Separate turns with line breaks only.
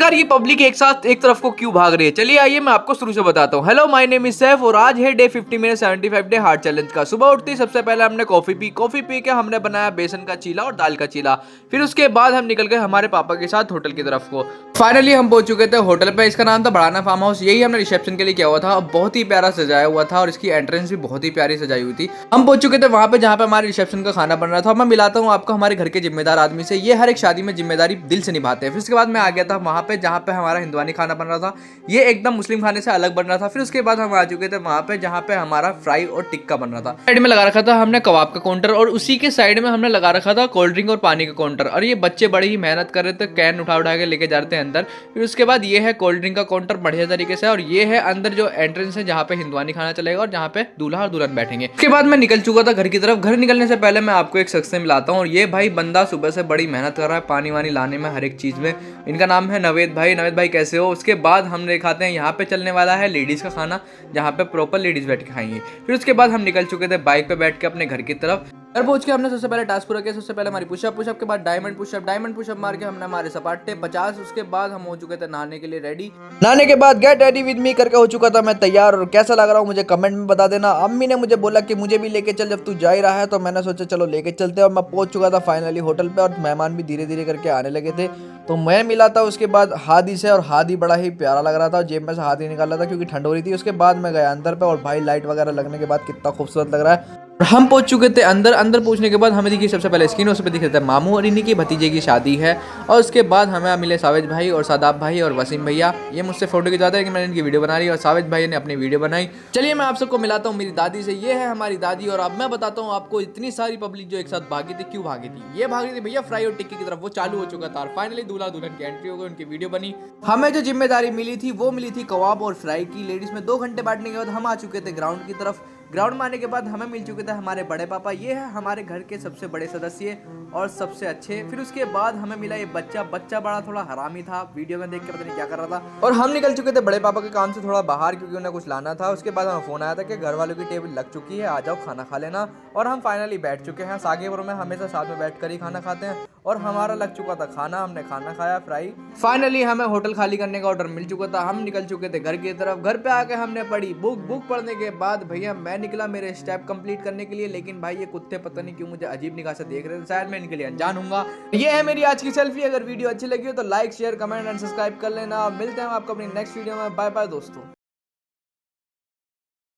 आखिरकार ये पब्लिक एक साथ एक तरफ को क्यों भाग रही है, चलिए आइए मैं आपको शुरू से बताता हूँ। Hello my name is Saif और आज है डे 50 मेरे 75 डे हार्ट चैलेंज का। सुबह उठते ही सबसे पहले हमने कॉफी पी के हमने बनाया बेसन का चीला और दाल का चीला। फिर उसके बाद हम निकल गए हमारे पापा के साथ होटल की तरफ को। फाइनली हम पहुंच चुके थे होटल पे। इसका नाम था बढ़ाना फार्म हाउस। यही हमने रिसेप्शन के लिए किया हुआ था। बहुत ही प्यारा सजाया हुआ था और इसकी एंट्रेंस भी बहुत ही प्यारी सजाई हुई थी। हम पहुंच चुके थे वहां पे जहाँ पे हमारे रिसेप्शन का खाना बन रहा था। मैं मिलाता हूँ आपको हमारे घर के जिम्मेदार आदमी से। ये हर एक शादी में जिम्मेदारी दिल से निभाते हैं। फिर उसके बाद मैं आ गया था वहां पे जहाँ पे हमारा हिंदुआनी खाना बन रहा था। ये एकदम मुस्लिम खाने से अलग बन रहा था। फिर उसके बाद हम आ चुके थे वहां पे जहाँ पे हमारा फ्राई और टिक्का बन रहा था। साइड में लगा रखा था हमने कबाब का काउंटर और उसी के साइड में हमने लगा रखा था कोल्ड ड्रिंक और पानी का काउंटर। और ये बच्चे बड़ी ही मेहनत कर रहे थे, कैन उठा उठा के लेके जाते हैं अंदर। फिर उसके बाद ये है कोल्ड ड्रिंक का काउंटर बढ़िया तरीके से और ये है अंदर जो एंट्रेंस है जहाँ पे हिंदुआनी खाना चलेगा और जहाँ पे दूल्हा और दुल्हन बैठेंगे। उसके बाद मैं निकल चुका था घर की तरफ। घर निकलने से पहले मैं आपको एक शख्स से मिलाता हूँ और ये भाई बंदा सुबह से बड़ी मेहनत कर रहा है पानी वानी लाने में, हर एक चीज में। इनका नाम है नवेद भाई। नवेद भाई कैसे हो? उसके बाद हम दिखाते हैं यहाँ पे चलने वाला है लेडीज का खाना जहाँ पे प्रॉपर लेडीज बैठ के खाएंगे। फिर उसके बाद हम निकल चुके थे बाइक पे बैठ के अपने घर की तरफ। घर पहुंच के हमने सबसे पहले टास्क पूरा किया। सबसे पहले हमारी पुशअप के बाद डायमंड पुशअप मार के हमने हमारे सपाटे 50। उसके बाद हम हो चुके थे नहाने के लिए रेडी। नहाने के बाद गेट रेडी विद मी करके हो चुका था मैं तैयार। और कैसा लग रहा हूँ मुझे कमेंट में बता देना। अम्मी ने मुझे बोला कि मुझे भी लेके चल जब तू जा ही रहा है, तो मैंने सोचा चलो लेके चलते। और मैं पहुंच चुका था फाइनली होटल पे और मेहमान भी धीरे धीरे करके आने लगे थे। तो मैं मिला था उसके बाद हादी से और हादी बड़ा ही प्यारा लग रहा था। जेब में से हादी निकाल रहा था क्योंकि ठंड हो रही थी। उसके बाद मैं गया अंदर पे और भाई लाइट वगैरह लगने के बाद कितना खूबसूरत लग रहा है। और हम पहुंच चुके थे अंदर पहुंचने के बाद हमें दिखी सबसे पहले स्क्रीन, उस पर दिख रहा था मामू और इन्हीं की भतीजे की शादी है। और उसके बाद हमें मिले साविज भाई और सादाब भाई और वसीम भैया। ये मुझसे फोटो खिंचवाते हैं कि मैंने इनकी वीडियो बना रही और साविज भाई ने अपनी वीडियो बनाई। चलिए मैं आप सबको मिलाता हूँ मेरी दादी से। ये है हमारी दादी और अब मैं बताता हूँ आपको इतनी सारी पब्लिक जो एक साथ भागी थी क्यों भागी थी। ये भागी थी भैया फ्राई और टिक्की की तरफ, वो चालू हो चुका था। फाइनली दूल्हा दुल्हन की एंट्री हो गई, उनकी वीडियो बनी। हमें जो जिम्मेदारी मिली थी वो मिली थी कबाब और फ्राई की। लेडीज में 2 घंटे बैठने के बाद हम आ चुके थे ग्राउंड की तरफ। ग्राउंड में आने के बाद हमें मिल चुके थे हमारे बड़े पापा। ये है हमारे घर के सबसे बड़े सदस्य और सबसे अच्छे। फिर उसके बाद हमें मिला ये बच्चा बड़ा थोड़ा हरामी था, वीडियो में देख के पता नहीं क्या कर रहा था। और हम निकल चुके थे बड़े पापा के काम से थोड़ा बाहर क्योंकि उन्हें कुछ लाना था। उसके बाद हमें फोन आया था कि घर वालों की टेबल लग चुकी है, आ जाओ खाना खा लेना। और हम फाइनली बैठ चुके हैं। सागेपुर में हमेशा साथ में बैठ कर ही खाना खाते हैं और हमारा लग चुका था खाना। हमने खाना खाया फ्राई। फाइनली हमें होटल खाली करने का ऑर्डर मिल चुका था। हम निकल चुके थे घर की तरफ। घर पे आके हमने पढ़ी बुक पढ़ने के बाद भैया मैं निकला मेरे स्टेप कंप्लीट करने के लिए। लेकिन भाई ये कुत्ते पता नहीं क्यों मुझे अजीब निगाह से देख रहे थे, शायद मैं इनके लिए अनजान हूंगा। ये है मेरी आज की सेल्फी। अगर वीडियो अच्छी लगी हो तो like share comment and subscribe कर लेना। मिलते हैं आपको अपनी नेक्स्ट वीडियो में। बाय बाय दोस्तों।